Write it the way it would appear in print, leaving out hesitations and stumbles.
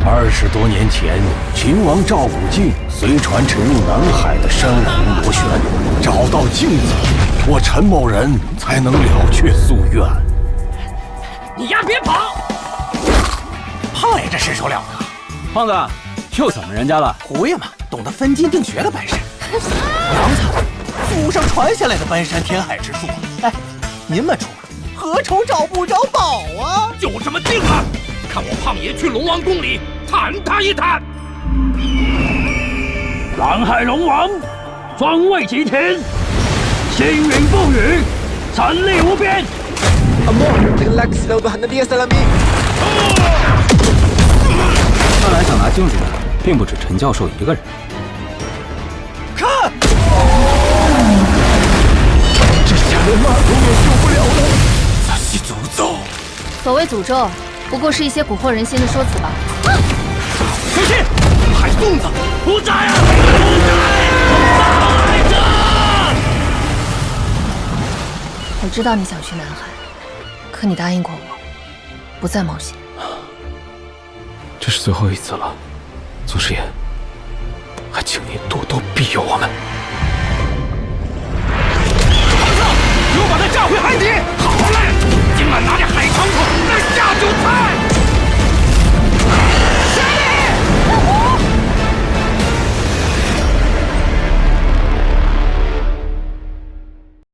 20多年前，秦王赵武敬随船沉入南海的山洪螺旋，找到镜子，我陈某人才能了却夙愿。你丫别跑！胖爷这身手了得，胖子又怎么人家了？胡爷嘛，懂得分金定穴的本事。娘子，祖上传下来的搬山填海之术，哎，您们出马，何愁找不着宝啊？就这么定了，看我胖爷去龙王宫里谈他一谈。南海龙王，专为吉田，星云不语，神力无边。看来想拿镜子的并不止陈教授一个人。看，这下连马桶也救不了了。这是诅咒。所谓诅咒，不过是一些蛊惑人心的说辞吧。小心，海粽子不在啊！不在！我知道你想去南海，可你答应过我，不再冒险。这是最后一次了，祖师爷，还请您多多庇佑我们。